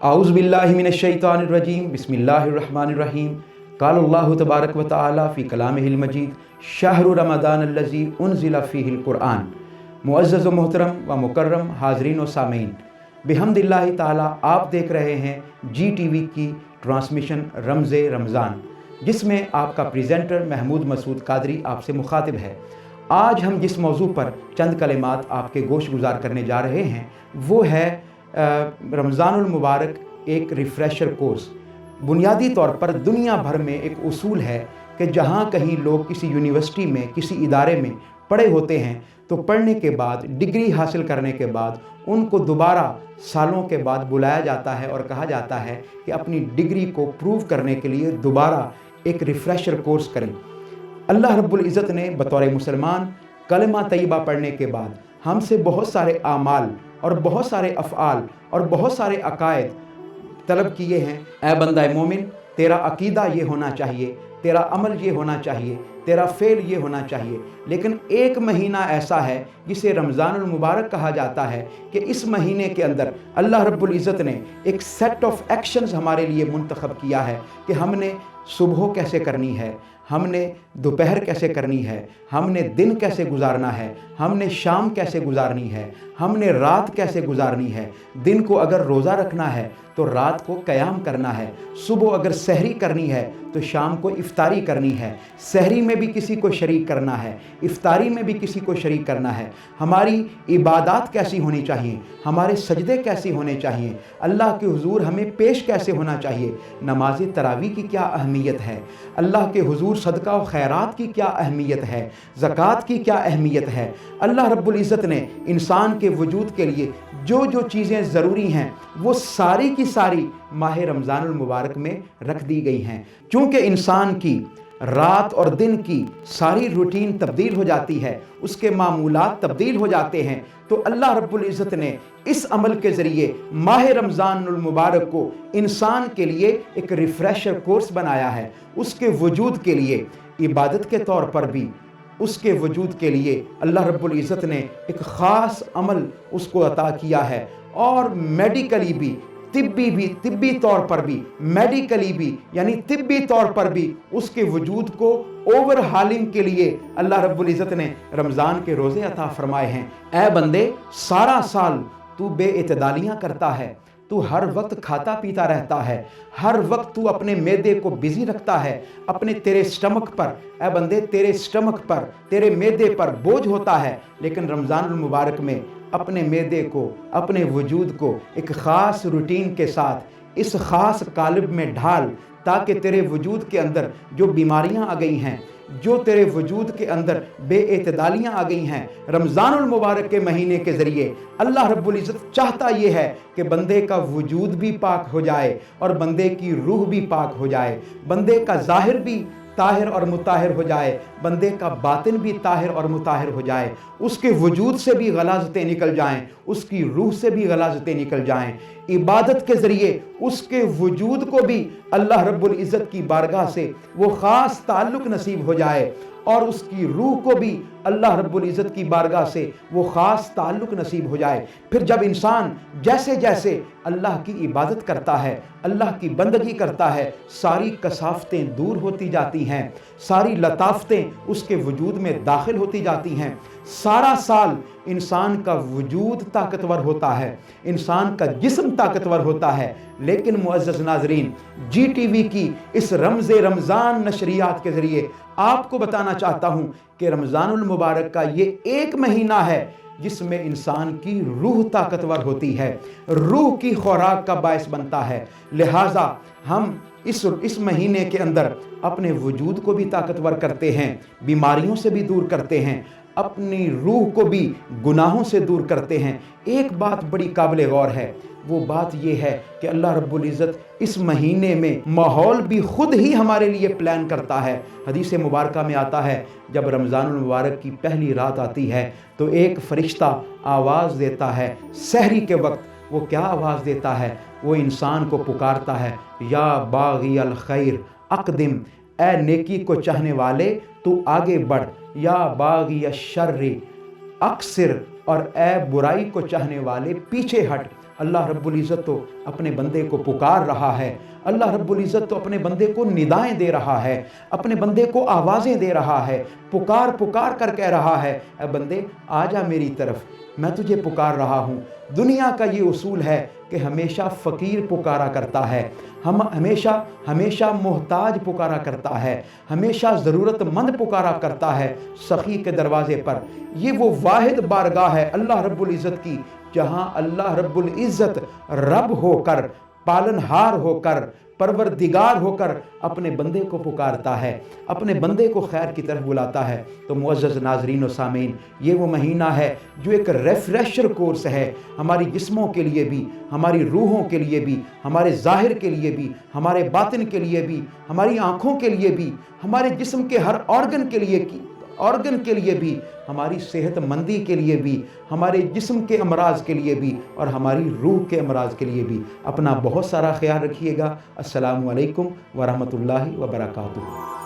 आऊज़ु बिल्लाहि मिनश्शैतानिर रजीम बिस्मिल्लाहिर रहमानिर रहीम क़ालल्लाहु तबारक व तआला फ़ी कलामिहिल मजीद शहरु रमज़ानल्लज़ी उन्ज़िला फ़ीहिल क़ुरआन। मुअज़्ज़ज़ व मोहतरम व मुकर्रम हाज़रीन व सामीन, बिहम्दिल्लाहि ताला आप देख रहे हैं GTV की ट्रांसमिशन रमज़े रमज़ान, जिसमें आपका प्रेजेंटर महमूद मसूद कादरी आपसे मुखातिब है। आज हम जिस मौजू पर चंद कलिमात आपके गोश गुजार करने जा रहे हैं वो है रमज़ानुल मुबारक एक रिफ़्रेशर कोर्स। बुनियादी तौर पर दुनिया भर में एक उसूल है कि जहाँ कहीं लोग किसी यूनिवर्सिटी में, किसी इदारे में पढ़े होते हैं तो पढ़ने के बाद, डिग्री हासिल करने के बाद उनको दोबारा सालों के बाद बुलाया जाता है और कहा जाता है कि अपनी डिग्री को प्रूव करने के लिए दोबारा एक रिफ़्रेशर कोर्स करें। अल्लाह रब्बुल इज़्ज़त ने बतौर मुसलमान कलमा तय्यबा पढ़ने के बाद हमसे बहुत सारे आमाल और बहुत सारे अफ़आल और बहुत सारे अकायद तलब किए हैं। ऐ बंदा मोमिन, तेरा अकीदा ये होना चाहिए, तेरा अमल ये होना चाहिए, तेरा फ़ेल ये होना चाहिए। लेकिन एक महीना ऐसा है जिसे रमज़ानुल मुबारक कहा जाता है कि इस महीने के अंदर अल्लाह रब्बुल इज़्ज़त ने एक सेट ऑफ एक्शंस हमारे लिए मुंतखब किया है कि हमने सुबह कैसे करनी है, हमने दोपहर कैसे करनी है, हमने दिन कैसे गुजारना है, हमने शाम कैसे गुजारनी है, हमने रात कैसे गुजारनी है। दिन को अगर रोज़ा रखना है तो रात को क़याम करना है, सुबह अगर सहरी करनी है तो शाम को इफ्तारी करनी है, सहरी में भी किसी को शरीक करना है, इफ्तारी में भी किसी को शरीक करना है। हमारी इबादत कैसी होनी चाहिए, हमारे सजदे कैसे होने चाहिए, अल्लाह के हुजूर हमें पेश कैसे होना चाहिए, नमाज तरावी की क्या अहमियत है, अल्लाह के हुजूर सदका व खैरात की क्या अहमियत है, ज़कात की क्या अहमियत है। अल्लाह रब्बुल इज़्ज़त ने इंसान के वजूद के लिए जो जो चीज़ें ज़रूरी हैं वो सारी की सारी माह रमज़ानुल मुबारक में रख दी गई हैं। चूँकि इंसान की रात और दिन की सारी रूटीन तब्दील हो जाती है, उसके मामूलात तब्दील हो जाते हैं, तो अल्लाह रब्बुल इज़्ज़त ने इस अमल के ज़रिए माह रमज़ानुल मुबारक को इंसान के लिए एक रिफ़्रेशर कोर्स बनाया है। उसके वजूद के लिए, इबादत के तौर पर भी उसके वजूद के लिए अल्लाह रब्बुल इज़्ज़त ने एक ख़ास अमल उसको अता किया है। और मेडिकली भी, तिब्बी तौर पर भी, मेडिकली भी यानी तिब्बी तौर पर भी उसके वजूद को ओवरहालिंग के लिए अल्लाह रब्बुल इज़्ज़त ने रमज़ान के रोज़े अता फरमाए हैं। ऐ बंदे, सारा साल तू बेइतदालियाँ करता है, तू हर वक्त खाता पीता रहता है, हर वक्त तू अपने मैदे को बिज़ी रखता है, अपने तेरे स्टमक पर, ऐ बंदे तेरे स्टमक पर, तेरे मैदे पर बोझ होता है। लेकिन रमज़ानुल मुबारक में अपने मैदे को, अपने वजूद को एक ख़ास रूटीन के साथ इस ख़ास कालिब में ढाल, ताकि तेरे वजूद के अंदर जो बीमारियां आ गई हैं, जो तेरे वजूद के अंदर बेइतदालियाँ आ गई हैं, रमज़ानुल मुबारक के महीने के ज़रिए अल्लाह रब्बुल इज़्ज़त चाहता ये है कि बंदे का वजूद भी पाक हो जाए और बंदे की रूह भी पाक हो जाए, बंदे का ज़ाहिर भी ताहिर और मुताहिर हो जाए, बंदे का बातिन भी ताहिर और मुताहिर हो जाए, उसके वजूद से भी गलाज़तें निकल जाएं, उसकी रूह से भी गलाज़तें निकल जाएं। इबादत के ज़रिए उसके वजूद को भी अल्लाह रब्बुल इज़्ज़त की बारगाह से वो ख़ास ताल्लुक़ नसीब हो जाए और उसकी रूह को भी अल्लाह रब्बुल इज़्ज़त की बारगाह से वो ख़ास ताल्लुक़ नसीब हो जाए। फिर जब इंसान जैसे जैसे अल्लाह की इबादत करता है, अल्लाह की बंदगी करता है, सारी कसाफ़तें दूर होती जाती हैं, सारी लताफ़तें उसके वजूद में दाखिल होती जाती हैं। सारा साल इंसान का वजूद ताकतवर होता है, इंसान का जिस्म ताकतवर होता है। लेकिन मुअज़्ज़ज़ नाज़रीन, GTV की इस रमज़े रमज़ान नशरियात के ज़रिए आपको बताना चाहता हूँ कि रमज़ानुल मुबारक का ये एक महीना है जिसमें इंसान की रूह ताकतवर होती है, रूह की खुराक का बायस बनता है। लिहाजा हम इस महीने के अंदर अपने वजूद को भी ताकतवर करते हैं, बीमारियों से भी दूर करते हैं, अपनी रूह को भी गुनाहों से दूर करते हैं। एक बात बड़ी काबिल गौर है, वो बात ये है कि अल्लाह रब्बुल इज़्ज़त इस महीने में माहौल भी ख़ुद ही हमारे लिए प्लान करता है। हदीस मुबारका में आता है, जब रमज़ानुल मुबारक की पहली रात आती है तो एक फ़रिश्ता आवाज़ देता है। सहरी के वक्त वो क्या आवाज़ देता है? वो इंसान को पुकारता है, या बाग़ी अल खैर अक़दिम, ए नेकी को चाहने वाले तू आगे बढ़, या बाग़ी अश-शर्रि अक्सिर, और ए बुराई को चाहने वाले पीछे हट। اللہ رب العزت تو اپنے بندے کو پکار رہا ہے، اللہ رب العزت تو اپنے بندے کو ندائیں دے رہا ہے، اپنے بندے کو آوازیں دے رہا ہے، پکار پکار کر کہہ رہا ہے اے بندے آ جا میری طرف، میں تجھے پکار رہا ہوں۔ دنیا کا یہ اصول ہے کہ ہمیشہ فقیر پکارا کرتا ہے، ہمیشہ محتاج پکارا کرتا ہے، ہمیشہ ضرورت مند پکارا کرتا ہے سخی کے دروازے پر۔ یہ وہ واحد بارگاہ ہے اللہ رب العزت کی جہاں اللہ رب العزت رب ہو کر، پالنہار ہو کر، پروردگار ہو کر اپنے بندے کو پکارتا ہے، اپنے بندے کو خیر کی طرف بلاتا ہے۔ تو معزز ناظرین و سامعین، یہ وہ مہینہ ہے جو ایک ریفریشر کورس ہے ہماری جسموں کے لیے بھی، ہماری روحوں کے لیے بھی، ہمارے ظاہر کے لیے بھی، ہمارے باطن کے لیے بھی، ہماری آنکھوں کے لیے بھی، ہمارے جسم کے ہر آرگن کے لیے بھی، ہماری صحت مندی کے لیے بھی، ہمارے جسم کے امراض کے لیے بھی، اور ہماری روح کے امراض کے لیے بھی۔ اپنا بہت سارا خیال رکھیے گا۔ السلام علیکم ورحمۃ اللہ وبرکاتہ۔